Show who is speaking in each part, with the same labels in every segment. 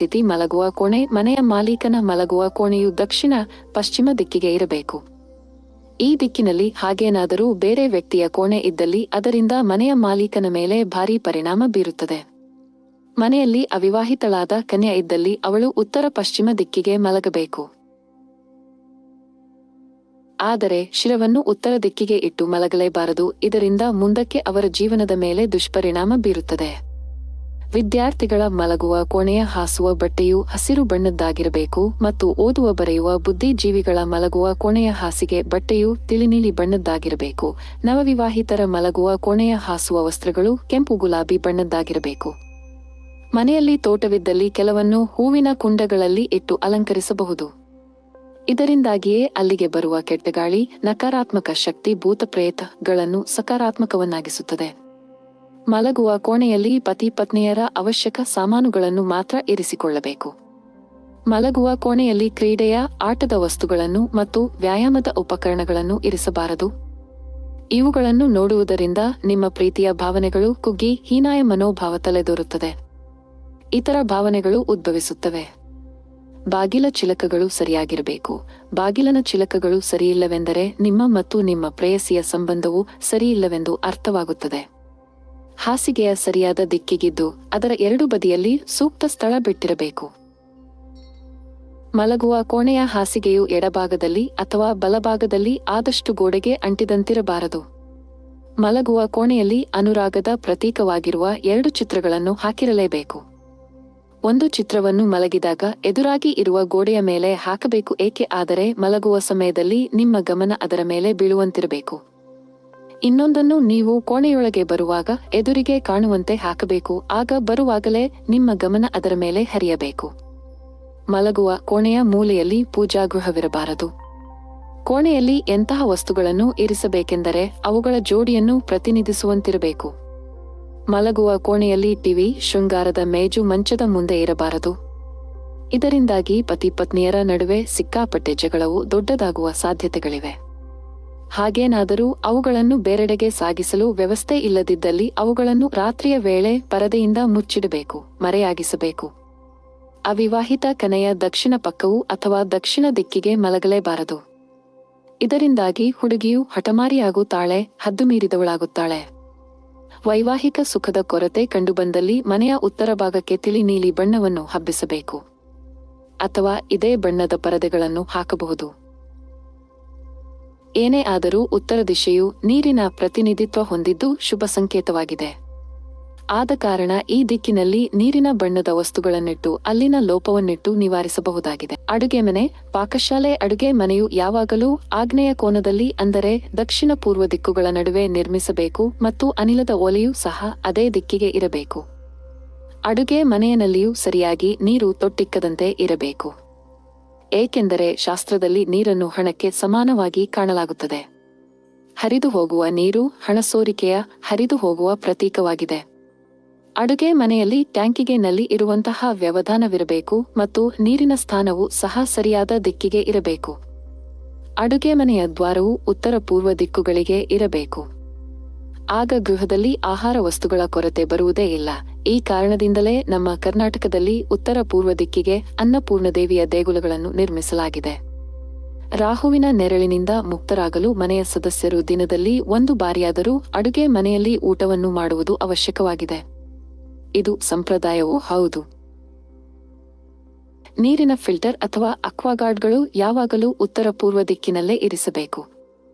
Speaker 1: ಸ್ಥಿತಿ ಮಲಗುವ ಕೋಣೆ ಮನೆಯ ಮಾಲೀಕನ ಮಲಗುವ ಕೋಣೆಯು ದಕ್ಷಿಣ ಪಶ್ಚಿಮ ದಿಕ್ಕಿಗೆ ಇರಬೇಕು. ಈ ದಿಕ್ಕಿನಲ್ಲಿ ಹಾಗೇನಾದರೂ ಬೇರೆ ವ್ಯಕ್ತಿಯ ಕೋಣೆ ಇದ್ದಲ್ಲಿ ಅದರಿಂದ ಮನೆಯ ಮಾಲೀಕನ ಮೇಲೆ ಭಾರೀ ಪರಿಣಾಮ ಬೀರುತ್ತದೆ. ಮನೆಯಲ್ಲಿ ಅವಿವಾಹಿತಳಾದ ಕನ್ಯೆ ಇದ್ದಲ್ಲಿ ಅವಳು ಉತ್ತರ ಪಶ್ಚಿಮ ದಿಕ್ಕಿಗೆ ಮಲಗಬೇಕು. ಆದರೆ ಶಿರವನ್ನು ಉತ್ತರ ದಿಕ್ಕಿಗೆ ಇಟ್ಟು ಮಲಗಲೇಬಾರದು. ಇದರಿಂದ ಮುಂದಕ್ಕೆ ಅವರ ಜೀವನದ ಮೇಲೆ ದುಷ್ಪರಿಣಾಮ ಬೀರುತ್ತದೆ. ವಿದ್ಯಾರ್ಥಿಗಳ ಮಲಗುವ ಕೋಣೆಯ ಹಾಸುವ ಬಟ್ಟೆಯು ಹಸಿರು ಬಣ್ಣದ್ದಾಗಿರಬೇಕು ಮತ್ತು ಓದುವ ಬರೆಯುವ ಬುದ್ಧಿಜೀವಿಗಳ ಮಲಗುವ ಕೋಣೆಯ ಹಾಸಿಗೆ ಬಟ್ಟೆಯು ತಿಳಿನೀಲಿ ಬಣ್ಣದ್ದಾಗಿರಬೇಕು. ನವವಿವಾಹಿತರ ಮಲಗುವ ಕೋಣೆಯ ಹಾಸುವ ವಸ್ತ್ರಗಳು ಕೆಂಪು ಗುಲಾಬಿ ಬಣ್ಣದ್ದಾಗಿರಬೇಕು. ಮನೆಯಲ್ಲಿ ತೋಟವಿದ್ದಲ್ಲಿ ಕೆಲವನ್ನು ಹೂವಿನ ಕುಂಡಗಳಲ್ಲಿ ಇಟ್ಟು ಅಲಂಕರಿಸಬಹುದು. ಇದರಿಂದಾಗಿಯೇ ಅಲ್ಲಿಗೆ ಬರುವ ಕೆಟ್ಟಗಾಳಿ, ನಕಾರಾತ್ಮಕ ಶಕ್ತಿ, ಭೂತಪ್ರೇತಗಳನ್ನು ಸಕಾರಾತ್ಮಕವನ್ನಾಗಿಸುತ್ತದೆ. ಮಲಗುವ ಕೋಣೆಯಲ್ಲಿ ಪತಿ ಪತ್ನಿಯರ ಅವಶ್ಯಕ ಸಾಮಾನುಗಳನ್ನು ಮಾತ್ರ ಇರಿಸಿಕೊಳ್ಳಬೇಕು. ಮಲಗುವ ಕೋಣೆಯಲ್ಲಿ ಕ್ರೀಡೆಯ ಆಟದ ವಸ್ತುಗಳನ್ನು ಮತ್ತು ವ್ಯಾಯಾಮದ ಉಪಕರಣಗಳನ್ನು ಇರಿಸಬಾರದು. ಇವುಗಳನ್ನು ನೋಡುವುದರಿಂದ ನಿಮ್ಮ ಪ್ರೀತಿಯ ಭಾವನೆಗಳು ಕುಗ್ಗಿ ಹೀನಾಯ ಮನೋಭಾವ ತಲೆದೋರುತ್ತದೆ. ಇತರ ಭಾವನೆಗಳು ಉದ್ಭವಿಸುತ್ತವೆ. ಬಾಗಿಲ ಚಿಲಕಗಳು ಸರಿಯಾಗಿರಬೇಕು. ಬಾಗಿಲನ ಚಿಲಕಗಳು ಸರಿಯಿಲ್ಲವೆಂದರೆ ನಿಮ್ಮ ಮತ್ತು ನಿಮ್ಮ ಪ್ರೇಯಸಿಯ ಸಂಬಂಧವು ಸರಿಯಿಲ್ಲವೆಂದು ಅರ್ಥವಾಗುತ್ತದೆ. ಹಾಸಿಗೆಯ ಸರಿಯಾದ ದಿಕ್ಕಿಗಿದ್ದು ಅದರ ಎರಡು ಬದಿಯಲ್ಲಿ ಸೂಕ್ತ ಸ್ಥಳ ಬಿಟ್ಟಿರಬೇಕು. ಮಲಗುವ ಕೋಣೆಯ ಹಾಸಿಗೆಯು ಎಡಭಾಗದಲ್ಲಿ ಅಥವಾ ಬಲಭಾಗದಲ್ಲಿ ಆದಷ್ಟು ಗೋಡೆಗೆ ಅಂಟಿದಂತಿರಬಾರದು. ಮಲಗುವ ಕೋಣೆಯಲ್ಲಿ ಅನುರಾಗದ ಪ್ರತೀಕವಾಗಿರುವ 2 ಚಿತ್ರಗಳನ್ನು ಹಾಕಿರಲೇಬೇಕು. ಒಂದು ಚಿತ್ರವನ್ನು ಮಲಗಿದಾಗ ಎದುರಾಗಿ ಇರುವ ಗೋಡೆಯ ಮೇಲೆ ಹಾಕಬೇಕು. ಏಕೆ ಆದರೆ ಮಲಗುವ ಸಮಯದಲ್ಲಿ ನಿಮ್ಮ ಗಮನ ಅದರ ಮೇಲೆ ಬೀಳುವಂತಿರಬೇಕು. ಇನ್ನೊಂದನ್ನು ನೀವು ಕೋಣೆಯೊಳಗೆ ಬರುವಾಗ ಎದುರಿಗೆ ಕಾಣುವಂತೆ ಹಾಕಬೇಕು. ಆಗ ಬರುವಾಗಲೇ ನಿಮ್ಮ ಗಮನ ಅದರ ಮೇಲೆ ಹರಿಯಬೇಕು. ಮಲಗುವ ಕೋಣೆಯ ಮೂಲೆಯಲ್ಲಿ ಪೂಜಾಗೃಹವಿರಬಾರದು. ಕೋಣೆಯಲ್ಲಿ ಎಂತಹ ವಸ್ತುಗಳನ್ನು ಇರಿಸಬೇಕೆಂದರೆ ಅವುಗಳ ಜೋಡಿಯನ್ನು ಪ್ರತಿನಿಧಿಸುವಂತಿರಬೇಕು. ಮಲಗುವ ಕೋಣೆಯಲ್ಲಿ ಟಿವಿ, ಶೃಂಗಾರದ ಮೇಜು ಮಂಚದ ಮುಂದೆ ಇರಬಾರದು. ಇದರಿಂದಾಗಿ ಪತಿ ಪತ್ನಿಯರ ನಡುವೆ ಸಿಕ್ಕಾಪಟ್ಟೆ ಜಗಳವು ದೊಡ್ಡದಾಗುವ ಸಾಧ್ಯತೆಗಳಿವೆ. ಹಾಗೇನಾದರೂ ಅವುಗಳನ್ನು ಬೇರೆಡೆಗೆ ಸಾಗಿಸಲು ವ್ಯವಸ್ಥೆ ಇಲ್ಲದಿದ್ದಲ್ಲಿ ಅವುಗಳನ್ನು ರಾತ್ರಿಯ ವೇಳೆ ಪರದೆಯಿಂದ ಮುಚ್ಚಿಡಬೇಕು, ಮರೆಯಾಗಿಸಬೇಕು. ಅವಿವಾಹಿತ ಕನೆಯ ದಕ್ಷಿಣ ಪಕ್ಕವು ಅಥವಾ ದಕ್ಷಿಣ ದಿಕ್ಕಿಗೆ ಮಲಗಲೇಬಾರದು. ಇದರಿಂದಾಗಿ ಹುಡುಗಿಯು ಹಠಮಾರಿಯಾಗುತ್ತಾಳೆ, ಹದ್ದು ಮೀರಿದವಳಾಗುತ್ತಾಳೆ. ವೈವಾಹಿಕ ಸುಖದ ಕೊರತೆ ಕಂಡುಬಂದಲ್ಲಿ ಮನೆಯ ಉತ್ತರ ಭಾಗಕ್ಕೆ ತಿಳಿ ನೀಲಿ ಬಣ್ಣವನ್ನು ಹಬ್ಬಿಸಬೇಕು ಅಥವಾ ಇದೇ ಬಣ್ಣದ ಪರದೆಗಳನ್ನು ಹಾಕಬಹುದು. ಏನೇ ಆದರೂ ಉತ್ತರ ದಿಶೆಯು ನೀರಿನ ಪ್ರತಿನಿಧಿತ್ವ ಹೊಂದಿದ್ದು ಶುಭ ಸಂಕೇತವಾಗಿದೆ. ಆದ ಕಾರಣ ಈ ದಿಕ್ಕಿನಲ್ಲಿ ನೀರಿನ ಬಣ್ಣದ ವಸ್ತುಗಳನ್ನಿಟ್ಟು ಅಲ್ಲಿನ ಲೋಪವನ್ನಿಟ್ಟು ನಿವಾರಿಸಬಹುದಾಗಿದೆ. ಅಡುಗೆ ಮನೆ, ಪಾಕಶಾಲೆ. ಅಡುಗೆ ಮನೆಯು ಯಾವಾಗಲೂ ಆಗ್ನೇಯ ಕೋನದಲ್ಲಿ ಅಂದರೆ ದಕ್ಷಿಣ ಪೂರ್ವ ದಿಕ್ಕುಗಳ ನಡುವೆ ನಿರ್ಮಿಸಬೇಕು ಮತ್ತು ಅನಿಲದ ಒಲೆಯೂ ಸಹ ಅದೇ ದಿಕ್ಕಿಗೆ ಇರಬೇಕು. ಅಡುಗೆ ಮನೆಯಲ್ಲಿಯೂ ಸರಿಯಾಗಿ ನೀರು ತೊಟ್ಟಿಕ್ಕದಂತೆ ಇರಬೇಕು. ಏಕೆಂದರೆ ಶಾಸ್ತ್ರದಲ್ಲಿ ನೀರನ್ನು ಹಣಕ್ಕೆ ಸಮಾನವಾಗಿ ಕಾಣಲಾಗುತ್ತದೆ. ಹರಿದು ಹೋಗುವ ನೀರು ಹಣಸೋರಿಕೆಯ ಹರಿದು ಹೋಗುವ ಪ್ರತೀಕವಾಗಿದೆ. ಅಡುಗೆ ಮನೆಯಲ್ಲಿ ಟ್ಯಾಂಕಿಗೆ ನಲ್ಲಿ ಇರುವಂತಹ ವ್ಯವಧಾನವಿರಬೇಕು ಮತ್ತು ನೀರಿನ ಸ್ಥಾನವು ಸಹ ಸರಿಯಾದ ದಿಕ್ಕಿಗೆ ಇರಬೇಕು. ಅಡುಗೆ ಮನೆಯ ದ್ವಾರವು ಉತ್ತರ ಪೂರ್ವ ದಿಕ್ಕುಗಳಿಗೆ ಇರಬೇಕು. ಆಗ ಗೃಹದಲ್ಲಿ ಆಹಾರ ವಸ್ತುಗಳ ಕೊರತೆ ಬರುವುದೇ ಇಲ್ಲ. ಈ ಕಾರಣದಿಂದಲೇ ನಮ್ಮ ಕರ್ನಾಟಕದಲ್ಲಿ ಉತ್ತರ ಪೂರ್ವ ದಿಕ್ಕಿಗೆ ಅನ್ನಪೂರ್ಣದೇವಿಯ ದೇಗುಲಗಳನ್ನು ನಿರ್ಮಿಸಲಾಗಿದೆ. ರಾಹುವಿನ ನೆರಳಿನಿಂದ ಮುಕ್ತರಾಗಲು ಮನೆಯ ಸದಸ್ಯರು ದಿನದಲ್ಲಿ 1 ಬಾರಿಯಾದರೂ ಅಡುಗೆ ಮನೆಯಲ್ಲಿ ಊಟವನ್ನು ಮಾಡುವುದು ಅವಶ್ಯಕವಾಗಿದೆ. ಇದು ಸಂಪ್ರದಾಯವೂ ಹೌದು. ನೀರಿನ ಫಿಲ್ಟರ್ ಅಥವಾ ಅಕ್ವಾಗಾರ್ಡ್ಗಳು ಯಾವಾಗಲೂ ಉತ್ತರ ಪೂರ್ವ ದಿಕ್ಕಿನಲ್ಲೇ ಇರಿಸಬೇಕು.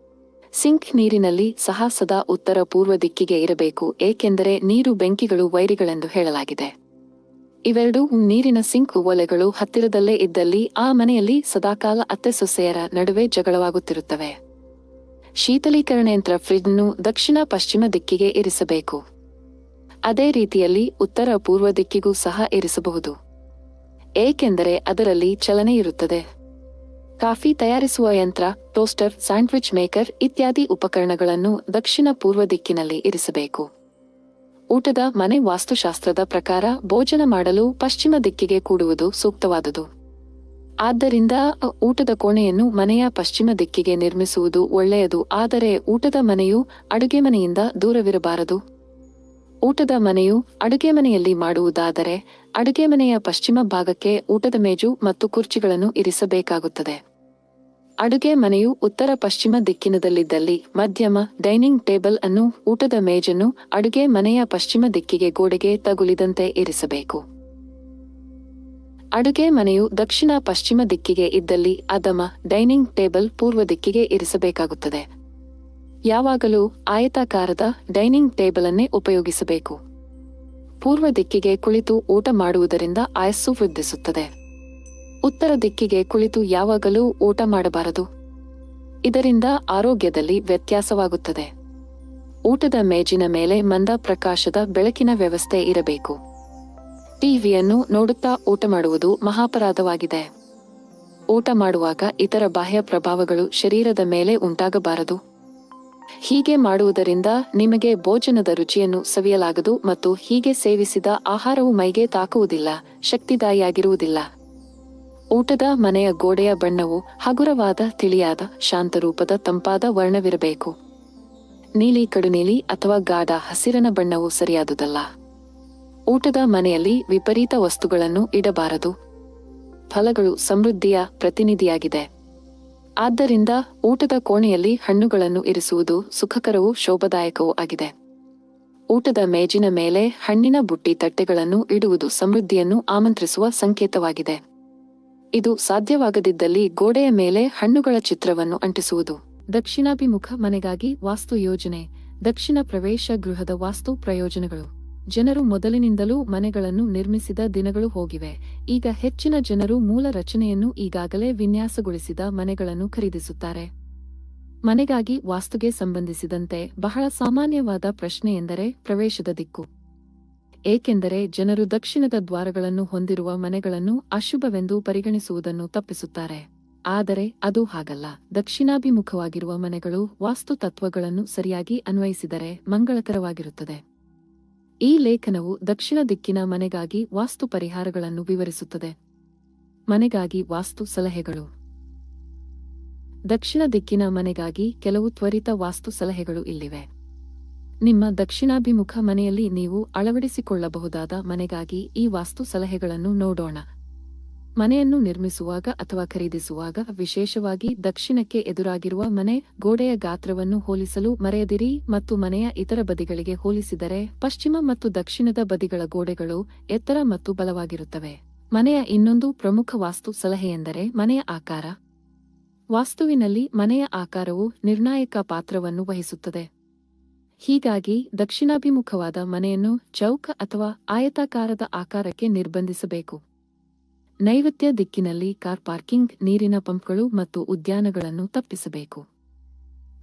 Speaker 1: ಸಿಂಕ್ ನೀರಿನಲ್ಲಿ ಸಹ ಸದಾ ಉತ್ತರ ಪೂರ್ವ ದಿಕ್ಕಿಗೆ ಇರಬೇಕು. ಏಕೆಂದರೆ ನೀರು ಬೆಂಕಿಗಳು ವೈರಿಗಳೆಂದು ಹೇಳಲಾಗಿದೆ. ಇವೆರಡೂ ನೀರಿನ ಸಿಂಕ್ ಒಲೆಗಳು ಹತ್ತಿರದಲ್ಲೇ ಇದ್ದಲ್ಲಿ ಆ ಮನೆಯಲ್ಲಿ ಸದಾಕಾಲ ಅತ್ತೆ ಸೊಸೆಯರ ನಡುವೆ ಜಗಳವಾಗುತ್ತಿರುತ್ತವೆ. ಶೀತಲೀಕರಣ ಯಂತ್ರ ಫ್ರಿಡ್ಜ್ನ್ನು ದಕ್ಷಿಣ ಪಶ್ಚಿಮ ದಿಕ್ಕಿಗೆ ಇರಿಸಬೇಕು. ಅದೇ ರೀತಿಯಲ್ಲಿ ಉತ್ತರ ಪೂರ್ವ ದಿಕ್ಕಿಗೂ ಸಹ ಇರಿಸಬಹುದು. ಏಕೆಂದರೆ ಅದರಲ್ಲಿ ಚಲನೆ ಇರುತ್ತದೆ. ಕಾಫಿ ತಯಾರಿಸುವ ಯಂತ್ರ, ಟೋಸ್ಟರ್, ಸ್ಯಾಂಡ್ವಿಚ್ ಮೇಕರ್ ಇತ್ಯಾದಿ ಉಪಕರಣಗಳನ್ನು ದಕ್ಷಿಣ ಪೂರ್ವ ದಿಕ್ಕಿನಲ್ಲಿ ಇರಿಸಬೇಕು. ಊಟದ ಮನೆ ವಾಸ್ತುಶಾಸ್ತ್ರದ ಪ್ರಕಾರ ಭೋಜನ ಮಾಡಲು ಪಶ್ಚಿಮ ದಿಕ್ಕಿಗೆ ಕೂಡುವುದು ಸೂಕ್ತವಾದುದು. ಆದ್ದರಿಂದ ಊಟದ ಕೋಣೆಯನ್ನು ಮನೆಯ ಪಶ್ಚಿಮ ದಿಕ್ಕಿಗೆ ನಿರ್ಮಿಸುವುದು ಒಳ್ಳೆಯದು. ಆದರೆ ಊಟದ ಮನೆಯು ಅಡುಗೆ ಮನೆಯಿಂದ ದೂರವಿರಬಾರದು. ಊಟದ ಮನೆಯು ಅಡುಗೆ ಮನೆಯಲ್ಲಿ ಮಾಡುವುದಾದರೆ ಅಡುಗೆ ಮನೆಯ ಪಶ್ಚಿಮ ಭಾಗಕ್ಕೆ ಊಟದ ಮೇಜು ಮತ್ತು ಕುರ್ಚಿಗಳನ್ನು ಇರಿಸಬೇಕಾಗುತ್ತದೆ. ಅಡುಗೆ ಮನೆಯು ಉತ್ತರ ಪಶ್ಚಿಮ ದಿಕ್ಕಿನದಲ್ಲಿದ್ದಲ್ಲಿ ಮಧ್ಯಮ ಡೈನಿಂಗ್ ಟೇಬಲ್ ಅನ್ನು ಊಟದ ಮೇಜನ್ನು ಅಡುಗೆ ಮನೆಯ ಪಶ್ಚಿಮ ದಿಕ್ಕಿಗೆ ಗೋಡೆಗೆ ತಗುಲಿದಂತೆ ಇರಿಸಬೇಕು. ಅಡುಗೆ ಮನೆಯು ದಕ್ಷಿಣ ಪಶ್ಚಿಮ ದಿಕ್ಕಿಗೆ ಇದ್ದಲ್ಲಿ ಅಧಮ ಡೈನಿಂಗ್ ಟೇಬಲ್ ಪೂರ್ವ ದಿಕ್ಕಿಗೆ ಇರಿಸಬೇಕಾಗುತ್ತದೆ. ಯಾವಾಗಲೂ ಆಯತಾಕಾರದ ಡೈನಿಂಗ್ ಟೇಬಲ್ ಅನ್ನೇ ಉಪಯೋಗಿಸಬೇಕು. ಪೂರ್ವ ದಿಕ್ಕಿಗೆ ಕುಳಿತು ಊಟ ಮಾಡುವುದರಿಂದ ಆಯಸ್ಸು ವೃದ್ಧಿಸುತ್ತದೆ. ಉತ್ತರ ದಿಕ್ಕಿಗೆ ಕುಳಿತು ಯಾವಾಗಲೂ ಊಟ ಮಾಡಬಾರದು. ಇದರಿಂದ ಆರೋಗ್ಯದಲ್ಲಿ ವ್ಯತ್ಯಾಸವಾಗುತ್ತದೆ. ಊಟದ ಮೇಜಿನ ಮೇಲೆ ಮಂದ ಪ್ರಕಾಶದ ಬೆಳಕಿನ ವ್ಯವಸ್ಥೆ ಇರಬೇಕು. ಟಿವಿಯನ್ನು ನೋಡುತ್ತಾ ಊಟ ಮಾಡುವುದು ಮಹಾಪರಾಧವಾಗಿದೆ. ಊಟ ಮಾಡುವಾಗ ಇತರ ಬಾಹ್ಯ ಪ್ರಭಾವಗಳು ಶರೀರದ ಮೇಲೆ ಉಂಟಾಗಬಾರದು. ಹೀಗೆ ಮಾಡುವುದರಿಂದ ನಿಮಗೆ ಭೋಜನದ ರುಚಿಯನ್ನು ಸವಿಯಲಾಗದು ಮತ್ತು ಹೀಗೆ ಸೇವಿಸಿದ ಆಹಾರವು ಮೈಗೆ ತಾಕುವುದಿಲ್ಲ, ಶಕ್ತಿದಾಯಿಯಾಗಿರುವುದಿಲ್ಲ. ಊಟದ ಮನೆಯ ಗೋಡೆಯ ಬಣ್ಣವು ಹಗುರವಾದ ತಿಳಿಯಾದ ಶಾಂತರೂಪದ ತಂಪಾದ ವರ್ಣವಿರಬೇಕು. ನೀಲಿ ಕಡುನೀಲಿ ಅಥವಾ ಗಾಢ ಹಸಿರನ ಬಣ್ಣವು ಸರಿಯಾದುದಲ್ಲ. ಊಟದ ಮನೆಯಲ್ಲಿ ವಿಪರೀತ ವಸ್ತುಗಳನ್ನು ಇಡಬಾರದು. ಫಲಗಳು ಸಮೃದ್ಧಿಯ ಪ್ರತಿನಿಧಿಯಾಗಿದೆ. ಆದ್ದರಿಂದ ಊಟದ ಕೋಣೆಯಲ್ಲಿ ಹಣ್ಣುಗಳನ್ನು ಇರಿಸುವುದು ಸುಖಕರವೂ ಶೋಭದಾಯಕವೂ ಆಗಿದೆ. ಊಟದ ಮೇಜಿನ ಮೇಲೆ ಹಣ್ಣಿನ ಬುಟ್ಟಿ ತಟ್ಟೆಗಳನ್ನು ಇಡುವುದು ಸಮೃದ್ಧಿಯನ್ನು ಆಮಂತ್ರಿಸುವ ಸಂಕೇತವಾಗಿದೆ. ಇದು ಸಾಧ್ಯವಾಗದಿದ್ದಲ್ಲಿ ಗೋಡೆಯ ಮೇಲೆ ಹಣ್ಣುಗಳ ಚಿತ್ರವನ್ನು ಅಂಟಿಸುವುದು. ದಕ್ಷಿಣಾಭಿಮುಖ ಮನೆಗಾಗಿ ವಾಸ್ತು ಯೋಜನೆ. ದಕ್ಷಿಣ ಪ್ರವೇಶ ಗೃಹದ ವಾಸ್ತು ಪ್ರಯೋಜನಗಳು. ಜನರು ಮೊದಲಿನಿಂದಲೂ ಮನೆಗಳನ್ನು ನಿರ್ಮಿಸಿದ ದಿನಗಳು ಹೋಗಿವೆ. ಈಗ ಹೆಚ್ಚಿನ ಜನರು ಮೂಲ ರಚನೆಯನ್ನು ಈಗಾಗಲೇ ವಿನ್ಯಾಸಗೊಳಿಸಿದ ಮನೆಗಳನ್ನು ಖರೀದಿಸುತ್ತಾರೆ. ಮನೆಗಾಗಿ ವಾಸ್ತುಗೆ ಸಂಬಂಧಿಸಿದಂತೆ ಬಹಳ ಸಾಮಾನ್ಯವಾದ ಪ್ರಶ್ನೆ ಎಂದರೆ ಪ್ರವೇಶದ ದಿಕ್ಕು. ಏಕೆಂದರೆ ಜನರು ದಕ್ಷಿಣದ ದ್ವಾರಗಳನ್ನು ಹೊಂದಿರುವ ಮನೆಗಳನ್ನು ಅಶುಭವೆಂದು ಪರಿಗಣಿಸುವುದನ್ನು ತಪ್ಪಿಸುತ್ತಾರೆ. ಆದರೆ ಅದು ಹಾಗಲ್ಲ. ದಕ್ಷಿಣಾಭಿಮುಖವಾಗಿರುವ ಮನೆಗಳು ವಾಸ್ತು ತತ್ವಗಳನ್ನು ಸರಿಯಾಗಿ ಅನ್ವಯಿಸಿದರೆ ಮಂಗಳಕರವಾಗಿರುತ್ತದೆ. ಈ ಲೇಖನವು ದಕ್ಷಿಣ ದಿಕ್ಕಿನ ಮನೆಗಾಗಿ ವಾಸ್ತು ಪರಿಹಾರಗಳನ್ನು ವಿವರಿಸುತ್ತದೆ. ಮನೆಗಾಗಿ ವಾಸ್ತು ಸಲಹೆಗಳು. ದಕ್ಷಿಣ ದಿಕ್ಕಿನ ಮನೆಗಾಗಿ ಕೆಲವು ತ್ವರಿತ ವಾಸ್ತು ಸಲಹೆಗಳು ಇಲ್ಲಿವೆ. ನಿಮ್ಮ ದಕ್ಷಿಣಾಭಿಮುಖ ಮನೆಯಲ್ಲಿ ನೀವು ಅಳವಡಿಸಿಕೊಳ್ಳಬಹುದಾದ ಮನೆಗಾಗಿ ಈ ವಾಸ್ತು ಸಲಹೆಗಳನ್ನು ನೋಡೋಣ. ಮನೆಯನ್ನು ನಿರ್ಮಿಸುವಾಗ ಅಥವಾ ಖರೀದಿಸುವಾಗ ವಿಶೇಷವಾಗಿ ದಕ್ಷಿಣಕ್ಕೆ ಎದುರಾಗಿರುವ ಮನೆ ಗೋಡೆಯ ಗಾತ್ರವನ್ನು ಹೋಲಿಸಲು ಮರೆಯದಿರಿ ಮತ್ತು ಮನೆಯ ಇತರ ಬದಿಗಳಿಗೆ ಹೋಲಿಸಿದರೆ ಪಶ್ಚಿಮ ಮತ್ತು ದಕ್ಷಿಣದ ಬದಿಗಳ ಗೋಡೆಗಳು ಎತ್ತರ ಮತ್ತು ಬಲವಾಗಿರುತ್ತವೆ. ಮನೆಯ ಇನ್ನೊಂದು ಪ್ರಮುಖ ವಾಸ್ತು ಸಲಹೆಯೆಂದರೆ ಮನೆಯ ಆಕಾರ. ವಾಸ್ತುವಿನಲ್ಲಿ ಮನೆಯ ಆಕಾರವು ನಿರ್ಣಾಯಕ ಪಾತ್ರವನ್ನು ವಹಿಸುತ್ತದೆ. ಹೀಗಾಗಿ ದಕ್ಷಿಣಾಭಿಮುಖವಾದ ಮನೆಯನ್ನು ಚೌಕ ಅಥವಾ ಆಯತಾಕಾರದ ಆಕಾರಕ್ಕೆ ನಿರ್ಬಂಧಿಸಬೇಕು. ನೈಋತ್ಯ ದಿಕ್ಕಿನಲ್ಲಿ ಕಾರ್ ಪಾರ್ಕಿಂಗ್, ನೀರಿನ ಪಂಪ್ಗಳು ಮತ್ತು ಉದ್ಯಾನಗಳನ್ನು ತಪ್ಪಿಸಬೇಕು.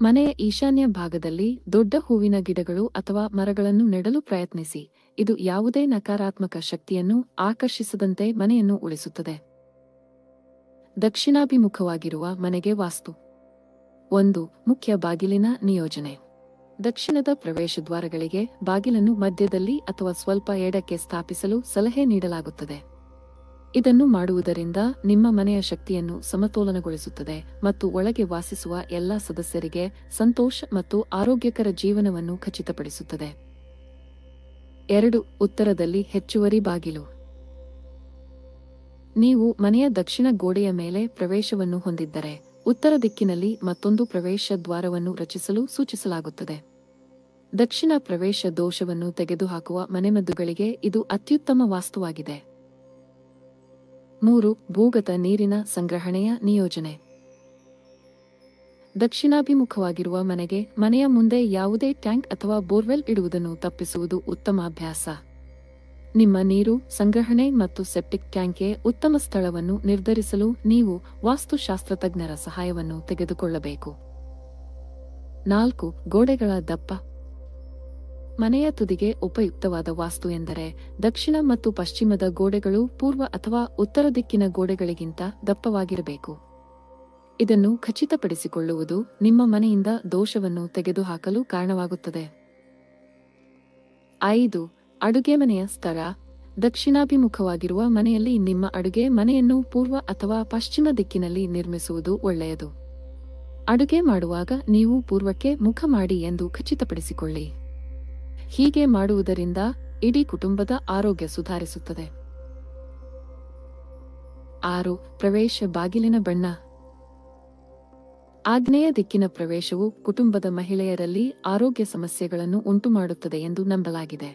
Speaker 1: ಮನೆಯ ಈಶಾನ್ಯ ಭಾಗದಲ್ಲಿ ದೊಡ್ಡ ಹೂವಿನ ಗಿಡಗಳು ಅಥವಾ ಮರಗಳನ್ನು ನೆಡಲು ಪ್ರಯತ್ನಿಸಿ. ಇದು ಯಾವುದೇ ನಕಾರಾತ್ಮಕ ಶಕ್ತಿಯನ್ನು ಆಕರ್ಷಿಸದಂತೆ ಮನೆಯನ್ನು ಉಳಿಸುತ್ತದೆ. ದಕ್ಷಿಣಾಭಿಮುಖವಾಗಿರುವ ಮನೆಗೆ ವಾಸ್ತು. 1. ಮುಖ್ಯ ಬಾಗಿಲಿನ ನಿಯೋಜನೆ. ದಕ್ಷಿಣದ ಪ್ರವೇಶದ್ವಾರಗಳಿಗೆ ಬಾಗಿಲನ್ನು ಮಧ್ಯದಲ್ಲಿ ಅಥವಾ ಸ್ವಲ್ಪ ಎಡಕ್ಕೆ ಸ್ಥಾಪಿಸಲು ಸಲಹೆ ನೀಡಲಾಗುತ್ತದೆ. ಇದನ್ನು ಮಾಡುವುದರಿಂದ ನಿಮ್ಮ ಮನೆಯ ಶಕ್ತಿಯನ್ನು ಸಮತೋಲನಗೊಳಿಸುತ್ತದೆ ಮತ್ತು ಒಳಗೆ ವಾಸಿಸುವ ಎಲ್ಲಾ ಸದಸ್ಯರಿಗೆ ಸಂತೋಷ ಮತ್ತು ಆರೋಗ್ಯಕರ ಜೀವನವನ್ನು ಖಚಿತಪಡಿಸುತ್ತದೆ. 2. ಉತ್ತರದಲ್ಲಿ ಹೆಚ್ಚುವರಿ ಬಾಗಿಲು. ನೀವು ಮನೆಯ ದಕ್ಷಿಣ ಗೋಡೆಯ ಮೇಲೆ ಪ್ರವೇಶವನ್ನು ಹೊಂದಿದ್ದರೆ ಉತ್ತರ ದಿಕ್ಕಿನಲ್ಲಿ ಮತ್ತೊಂದು ಪ್ರವೇಶ ದ್ವಾರವನ್ನು ರಚಿಸಲು ಸೂಚಿಸಲಾಗುತ್ತದೆ. ದಕ್ಷಿಣ ಪ್ರವೇಶ ದೋಷವನ್ನು ತೆಗೆದುಹಾಕುವ ಮನೆಮದ್ದುಗಳಿಗೆ ಇದು ಅತ್ಯುತ್ತಮ ವಾಸ್ತುವಾಗಿದೆ. 3. ಭೂಗತ ನೀರಿನ ಸಂಗ್ರಹಣೆಯ ನಿಯೋಜನೆ. ದಕ್ಷಿಣಾಭಿಮುಖವಾಗಿರುವ ಮನೆಗೆ ಮನೆಯ ಮುಂದೆ ಯಾವುದೇ ಟ್ಯಾಂಕ್ ಅಥವಾ ಬೋರ್ವೆಲ್ ಇಡುವುದನ್ನು ತಪ್ಪಿಸುವುದು ಉತ್ತಮ ಅಭ್ಯಾಸ. ನಿಮ್ಮ ನೀರು ಸಂಗ್ರಹಣೆ ಮತ್ತು ಸೆಪ್ಟಿಕ್ ಟ್ಯಾಂಕ್ಗೆ ಉತ್ತಮ ಸ್ಥಳವನ್ನು ನಿರ್ಧರಿಸಲು ನೀವು ವಾಸ್ತುಶಾಸ್ತ್ರಜ್ಞರ ಸಹಾಯವನ್ನು ತೆಗೆದುಕೊಳ್ಳಬೇಕು. 4. ಗೋಡೆಗಳ ದಪ್ಪ. ಮನೆಯ ತುದಿಗೆ ಉಪಯುಕ್ತವಾದ ವಾಸ್ತು ಎಂದರೆ ದಕ್ಷಿಣ ಮತ್ತು ಪಶ್ಚಿಮದ ಗೋಡೆಗಳು ಪೂರ್ವ ಅಥವಾ ಉತ್ತರ ದಿಕ್ಕಿನ ಗೋಡೆಗಳಿಗಿಂತ ದಪ್ಪವಾಗಿರಬೇಕು. ಇದನ್ನು ಖಚಿತಪಡಿಸಿಕೊಳ್ಳುವುದು ನಿಮ್ಮ ಮನೆಯಿಂದ ದೋಷವನ್ನು ತೆಗೆದುಹಾಕಲು ಕಾರಣವಾಗುತ್ತದೆ. 5. ಅಡುಗೆ ಮನೆಯ ಸ್ಥಳ. ದಕ್ಷಿಣಾಭಿಮುಖವಾಗಿರುವ ಮನೆಯಲ್ಲಿ ನಿಮ್ಮ ಅಡುಗೆ ಮನೆಯನ್ನು ಪೂರ್ವ ಅಥವಾ ಪಶ್ಚಿಮ ದಿಕ್ಕಿನಲ್ಲಿ ನಿರ್ಮಿಸುವುದು ಒಳ್ಳೆಯದು. ಅಡುಗೆ ಮಾಡುವಾಗ ನೀವು ಪೂರ್ವಕ್ಕೆ ಮುಖ ಮಾಡಿ ಎಂದು ಖಚಿತಪಡಿಸಿಕೊಳ್ಳಿ. ಹೀಗೆ ಮಾಡುವುದರಿಂದ ಇಡೀ ಕುಟುಂಬದ ಆರೋಗ್ಯ ಸುಧಾರಿಸುತ್ತದೆ. 6. ಪ್ರವೇಶ ಬಾಗಿಲಿನ ಬಣ್ಣ. ಆಗ್ನೇಯ ದಿಕ್ಕಿನ ಪ್ರವೇಶವು ಕುಟುಂಬದ ಮಹಿಳೆಯರಲ್ಲಿ ಆರೋಗ್ಯ ಸಮಸ್ಯೆಗಳನ್ನು ಉಂಟುಮಾಡುತ್ತದೆ ಎಂದು ನಂಬಲಾಗಿದೆ.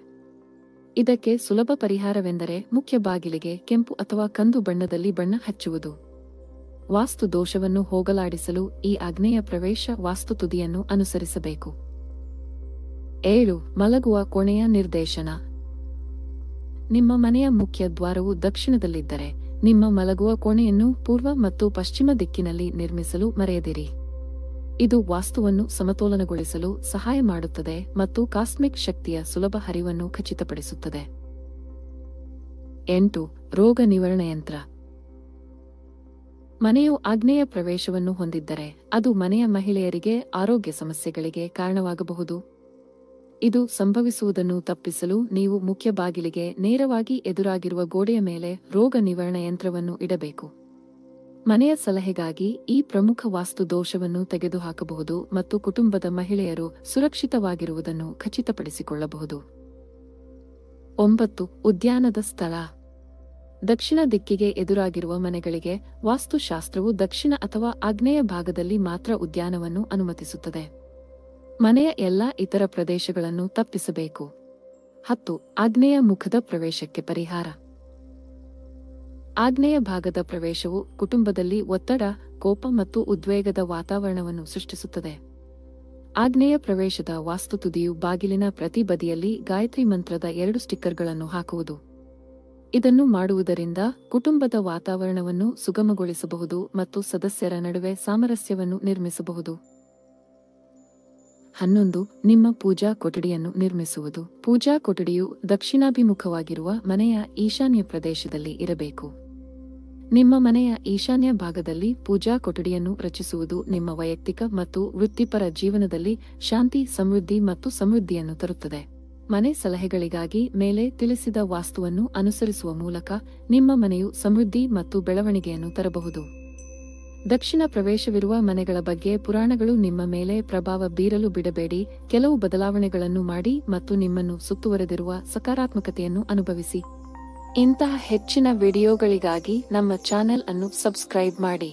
Speaker 1: ಇದಕ್ಕೆ ಸುಲಭ ಪರಿಹಾರವೆಂದರೆ ಮುಖ್ಯ ಬಾಗಿಲಿಗೆ ಕೆಂಪು ಅಥವಾ ಕಂದು ಬಣ್ಣದಲ್ಲಿ ಬಣ್ಣ ಹಚ್ಚುವುದು. ವಾಸ್ತು ದೋಷವನ್ನು ಹೋಗಲಾಡಿಸಲು ಈ ಆಗ್ನೇಯ ಪ್ರವೇಶ ವಾಸ್ತು ತುದಿಯನ್ನು ಅನುಸರಿಸಬೇಕು. 7. ಮಲಗುವ ಕೋಣೆಯ ನಿರ್ದೇಶನ. ನಿಮ್ಮ ಮನೆಯ ಮುಖ್ಯ ದ್ವಾರವು ದಕ್ಷಿಣದಲ್ಲಿದ್ದರೆ ನಿಮ್ಮ ಮಲಗುವ ಕೋಣೆಯನ್ನು ಪೂರ್ವ ಮತ್ತು ಪಶ್ಚಿಮ ದಿಕ್ಕಿನಲ್ಲಿ ನಿರ್ಮಿಸಲು ಮರೆಯದಿರಿ. ಇದು ವಾಸ್ತುವನ್ನು ಸಮತೋಲನಗೊಳಿಸಲು ಸಹಾಯ ಮಾಡುತ್ತದೆ ಮತ್ತು ಕಾಸ್ಮಿಕ್ ಶಕ್ತಿಯ ಸುಲಭ ಹರಿವನ್ನು ಖಚಿತಪಡಿಸುತ್ತದೆ. 8. ರೋಗ ನಿವಾರಣಾ ಯಂತ್ರ. ಮನೆಯು ಆಗ್ನೇಯ ಪ್ರವೇಶವನ್ನು ಹೊಂದಿದ್ದರೆ ಅದು ಮನೆಯ ಮಹಿಳೆಯರಿಗೆ ಆರೋಗ್ಯ ಸಮಸ್ಯೆಗಳಿಗೆ ಕಾರಣವಾಗಬಹುದು. ಇದು ಸಂಭವಿಸುವುದನ್ನು ತಪ್ಪಿಸಲು ನೀವು ಮುಖ್ಯ ಬಾಗಿಲಿಗೆ ನೇರವಾಗಿ ಎದುರಾಗಿರುವ ಗೋಡೆಯ ಮೇಲೆ ರೋಗ ನಿವಾರಣಾ ಯಂತ್ರವನ್ನು ಇಡಬೇಕು. ಮನೆಯ ಸಲಹೆಗಾಗಿ ಈ ಪ್ರಮುಖ ವಾಸ್ತು ದೋಷವನ್ನು ತೆಗೆದುಹಾಕಬಹುದು ಮತ್ತು ಕುಟುಂಬದ ಮಹಿಳೆಯರು ಸುರಕ್ಷಿತವಾಗಿರುವುದನ್ನು ಖಚಿತಪಡಿಸಿಕೊಳ್ಳಬಹುದು. 9. ಉದ್ಯಾನದ ಸ್ಥಳ. ದಕ್ಷಿಣ ದಿಕ್ಕಿಗೆ ಎದುರಾಗಿರುವ ಮನೆಗಳಿಗೆ ವಾಸ್ತುಶಾಸ್ತ್ರವು ದಕ್ಷಿಣ ಅಥವಾ ಆಗ್ನೇಯ ಭಾಗದಲ್ಲಿ ಮಾತ್ರ ಉದ್ಯಾನವನ್ನು ಅನುಮತಿಸುತ್ತದೆ. ಮನೆಯ ಎಲ್ಲಾ ಇತರ ಪ್ರದೇಶಗಳನ್ನು ತಪ್ಪಿಸಬೇಕು. 10. ಆಗ್ನೇಯ ಮುಖದ ಪ್ರವೇಶಕ್ಕೆ ಪರಿಹಾರ. ಆಗ್ನೇಯ ಭಾಗದ ಪ್ರವೇಶವು ಕುಟುಂಬದಲ್ಲಿ ಒತ್ತಡ, ಕೋಪ ಮತ್ತು ಉದ್ವೇಗದ ವಾತಾವರಣವನ್ನು ಸೃಷ್ಟಿಸುತ್ತದೆ. ಆಗ್ನೇಯ ಪ್ರವೇಶದ ವಾಸ್ತು ತುದಿಯು ಬಾಗಿಲಿನ ಪ್ರತಿ ಬದಿಯಲ್ಲಿ ಗಾಯತ್ರಿ ಮಂತ್ರದ 2 ಸ್ಟಿಕ್ಕರ್ಗಳನ್ನು ಹಾಕುವುದು. ಇದನ್ನು ಮಾಡುವುದರಿಂದ ಕುಟುಂಬದ ವಾತಾವರಣವನ್ನು ಸುಗಮಗೊಳಿಸಬಹುದು ಮತ್ತು ಸದಸ್ಯರ ನಡುವೆ ಸಾಮರಸ್ಯವನ್ನು ನಿರ್ಮಿಸಬಹುದು. 11. ನಿಮ್ಮ ಪೂಜಾ ಕೊಠಡಿಯನ್ನು ನಿರ್ಮಿಸುವುದು. ಪೂಜಾ ಕೊಠಡಿಯು ದಕ್ಷಿಣಾಭಿಮುಖವಾಗಿರುವ ಮನೆಯ ಈಶಾನ್ಯ ಪ್ರದೇಶದಲ್ಲಿ ಇರಬೇಕು. ನಿಮ್ಮ ಮನೆಯ ಈಶಾನ್ಯ ಭಾಗದಲ್ಲಿ ಪೂಜಾ ಕೊಠಡಿಯನ್ನು ರಚಿಸುವುದು ನಿಮ್ಮ ವೈಯಕ್ತಿಕ ಮತ್ತು ವೃತ್ತಿಪರ ಜೀವನದಲ್ಲಿ ಶಾಂತಿ, ಸಮೃದ್ಧಿ ಮತ್ತು ಸಮೃದ್ಧಿಯನ್ನು ತರುತ್ತದೆ. ಮನೆ ಸಲಹೆಗಳಿಗಾಗಿ ಮೇಲೆ ತಿಳಿಸಿದ ವಾಸ್ತುವನ್ನು ಅನುಸರಿಸುವ ಮೂಲಕ ನಿಮ್ಮ ಮನೆಯು ಸಮೃದ್ಧಿ ಮತ್ತು ಬೆಳವಣಿಗೆಯನ್ನು ತರಬಹುದು. ದಕ್ಷಿಣ ಪ್ರವೇಶವಿರುವ ಮನೆಗಳ ಬಗ್ಗೆ ಪುರಾಣಗಳು ನಿಮ್ಮ ಮೇಲೆ ಪ್ರಭಾವ ಬೀರಲು ಬಿಡಬೇಡಿ. ಕೆಲವು ಬದಲಾವಣೆಗಳನ್ನು ಮಾಡಿ ಮತ್ತು ನಿಮ್ಮನ್ನು ಸುತ್ತುವರೆದಿರುವ ಸಕಾರಾತ್ಮಕತೆಯನ್ನು ಅನುಭವಿಸಿ. ಇಂತಹ ಹೆಚ್ಚಿನ ವಿಡಿಯೋಗಳಿಗಾಗಿ ನಮ್ಮ ಚಾನೆಲ್ ಅನ್ನು ಸಬ್ಸ್ಕ್ರೈಬ್ ಮಾಡಿ.